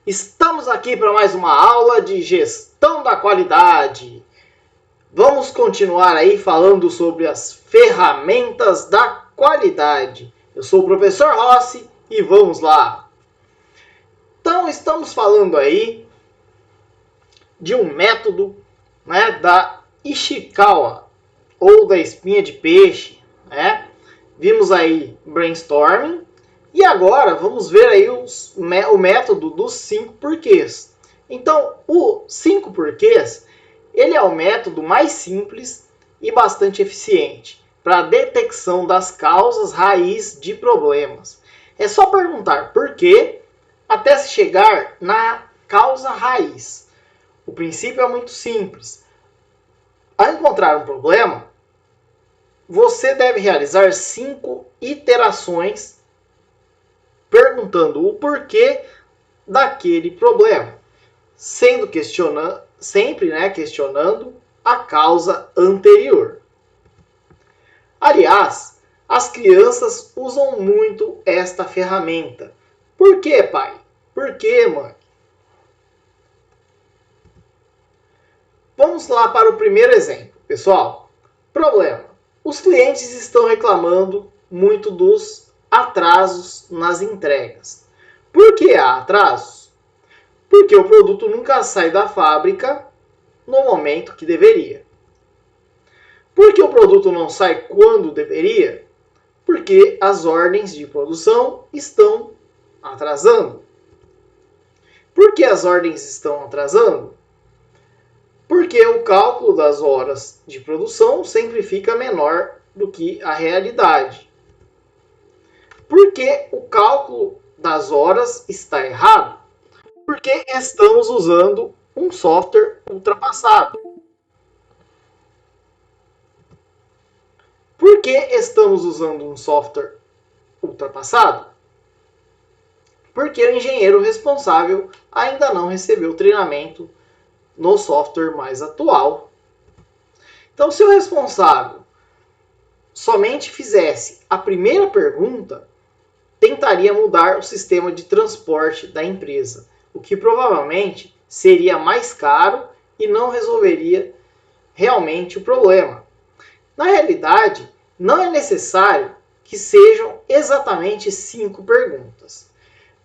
Estamos aqui para mais uma aula de gestão da qualidade. Vamos continuar aí falando sobre as ferramentas da qualidade. Eu sou o professor Rossi e vamos lá. Então, estamos falando aí de um método, da Ishikawa, ou da espinha de peixe, Vimos aí brainstorming. E agora vamos ver aí o método dos 5 porquês. Então, o 5 porquês, ele é o método mais simples e bastante eficiente para a detecção das causas raiz de problemas. É só perguntar por quê até se chegar na causa raiz. O princípio é muito simples. Ao encontrar um problema, você deve realizar 5 iterações perguntando o porquê daquele problema, sendo sempre questionando a causa anterior. Aliás, as crianças usam muito esta ferramenta. Por quê, pai? Por quê, mãe? Vamos lá para o primeiro exemplo, pessoal. Problema: os clientes estão reclamando muito dos atrasos nas entregas. Por que há atrasos? Porque o produto nunca sai da fábrica no momento que deveria. Por que o produto não sai quando deveria? Porque as ordens de produção estão atrasando. Por que as ordens estão atrasando? Porque o cálculo das horas de produção sempre fica menor do que a realidade. Por que o cálculo das horas está errado? Porque estamos usando um software ultrapassado. Por que estamos usando um software ultrapassado? Porque o engenheiro responsável ainda não recebeu treinamento no software mais atual. Então, se o responsável somente fizesse a primeira pergunta, tentaria mudar o sistema de transporte da empresa, o que provavelmente seria mais caro e não resolveria realmente o problema. Na realidade, não é necessário que sejam exatamente 5 perguntas.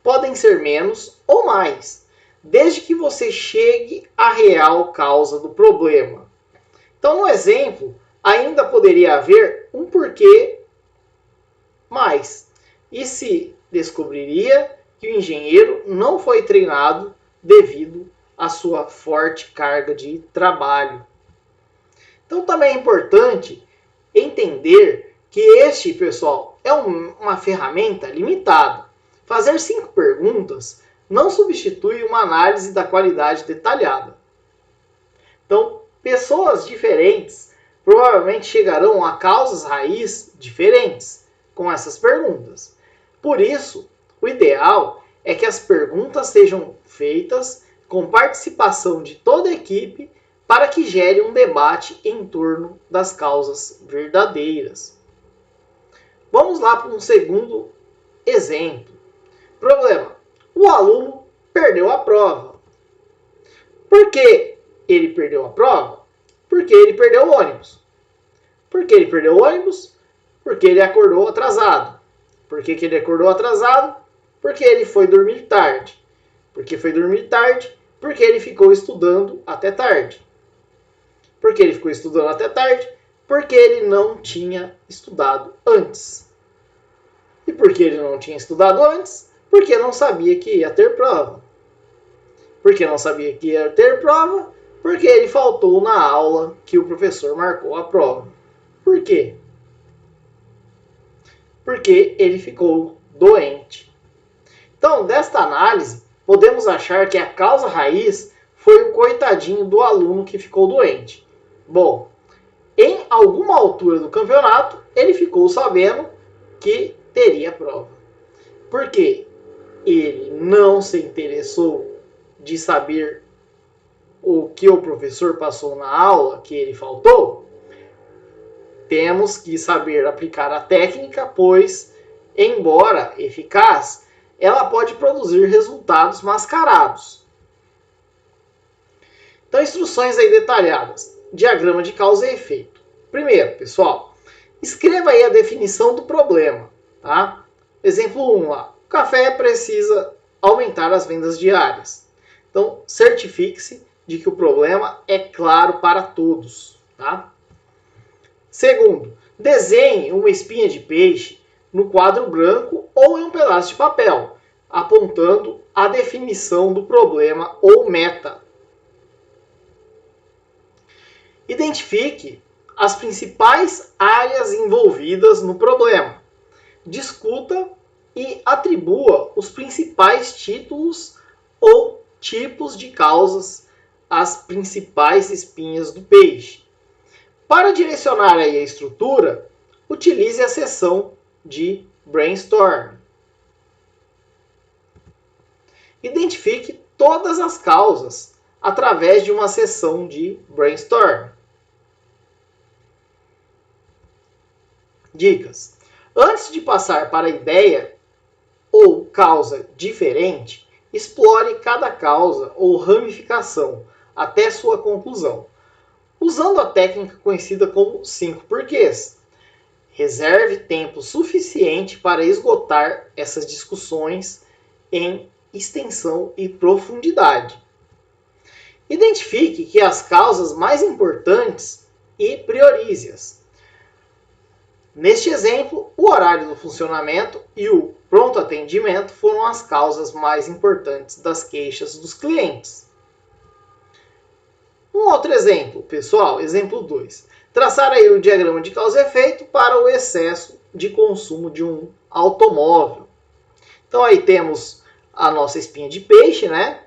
Podem ser menos ou mais, desde que você chegue à real causa do problema. Então, no exemplo, ainda poderia haver um porquê mais, e se descobriria que o engenheiro não foi treinado devido à sua forte carga de trabalho. Então, também é importante entender que este, pessoal, é uma ferramenta limitada. Fazer 5 perguntas não substitui uma análise da qualidade detalhada. Então, pessoas diferentes provavelmente chegarão a causas raiz diferentes com essas perguntas. Por isso, o ideal é que as perguntas sejam feitas com participação de toda a equipe para que gere um debate em torno das causas verdadeiras. Vamos lá para um segundo exemplo. Problema: o aluno perdeu a prova. Por que ele perdeu a prova? Porque ele perdeu o ônibus. Por que ele perdeu o ônibus? Porque ele acordou atrasado. Por que ele acordou atrasado? Porque ele foi dormir tarde. Por que foi dormir tarde? Porque ele ficou estudando até tarde. Por que ele ficou estudando até tarde? Porque ele não tinha estudado antes. E por que ele não tinha estudado antes? Porque não sabia que ia ter prova. Por que não sabia que ia ter prova? Porque ele faltou na aula que o professor marcou a prova. Por quê? Porque ele ficou doente. Então, desta análise, podemos achar que a causa raiz foi o coitadinho do aluno que ficou doente. Bom, em alguma altura do campeonato, ele ficou sabendo que teria prova. Por quê? Ele não se interessou de saber o que o professor passou na aula, que ele faltou. Temos que saber aplicar a técnica, pois, embora eficaz, ela pode produzir resultados mascarados. Então, instruções aí detalhadas. Diagrama de causa e efeito. Primeiro, pessoal, escreva aí a definição do problema. Tá? Exemplo 1 lá. O café precisa aumentar as vendas diárias. Então, certifique-se de que o problema é claro para todos. Tá? Segundo, desenhe uma espinha de peixe no quadro branco ou em um pedaço de papel, apontando a definição do problema ou meta. Identifique as principais áreas envolvidas no problema. Discuta e atribua os principais títulos ou tipos de causas às principais espinhas do peixe. Para direcionar aí a estrutura, utilize a seção de brainstorm. Identifique todas as causas através de uma sessão de brainstorm. Dicas. Antes de passar para a ideia ou causa diferente, explore cada causa ou ramificação até sua conclusão, usando a técnica conhecida como 5 porquês. Reserve tempo suficiente para esgotar essas discussões em extensão e profundidade. Identifique que as causas mais importantes e priorize-as. Neste exemplo, o horário do funcionamento e o pronto atendimento foram as causas mais importantes das queixas dos clientes. Um outro exemplo, pessoal, exemplo 2. Traçar aí o diagrama de causa e efeito para o excesso de consumo de um automóvel. Então aí temos a nossa espinha de peixe, né?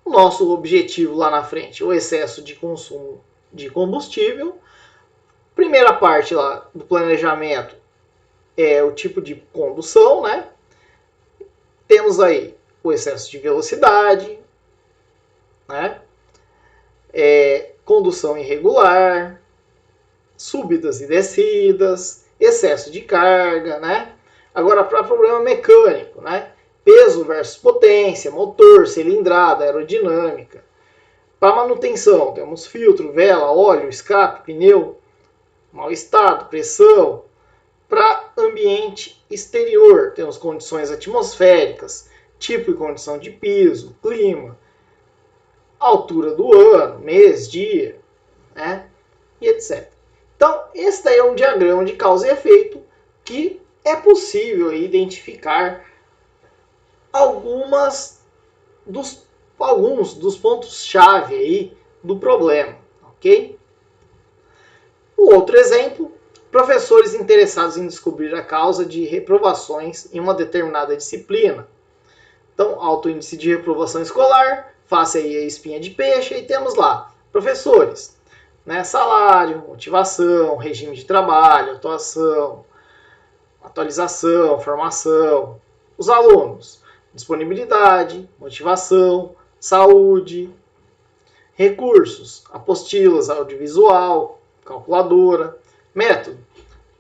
O nosso objetivo lá na frente, o excesso de consumo de combustível. Primeira parte lá do planejamento é o tipo de condução, né? Temos aí o excesso de velocidade, né? Condução irregular, subidas e descidas, excesso de carga, né? Agora, para problema mecânico, né? Peso versus potência, motor, cilindrada, aerodinâmica. Para manutenção, temos filtro, vela, óleo, escape, pneu, mau estado, pressão. Para ambiente exterior, temos condições atmosféricas, tipo e condição de piso, clima, altura do ano, mês, dia, né? E etc. Então, esse daí é um diagrama de causa e efeito que é possível identificar alguns dos pontos-chave aí do problema, ok? Um outro exemplo, professores interessados em descobrir a causa de reprovações em uma determinada disciplina. Então, alto índice de reprovação escolar, faça aí a espinha de peixe, e temos lá, professores, né, salário, motivação, regime de trabalho, atualização, formação. Os alunos, disponibilidade, motivação, saúde, recursos, apostilas, audiovisual, calculadora, método,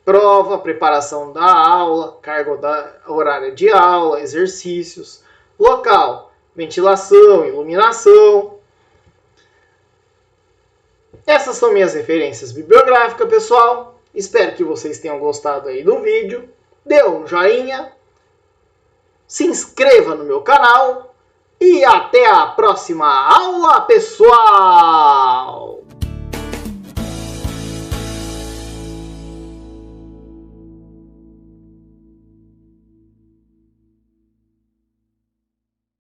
prova, preparação da aula, carga horária de aula, exercícios, local, ventilação, iluminação. Essas são minhas referências bibliográficas, pessoal. Espero que vocês tenham gostado aí do vídeo. Dê um joinha, se inscreva no meu canal e até a próxima aula, pessoal!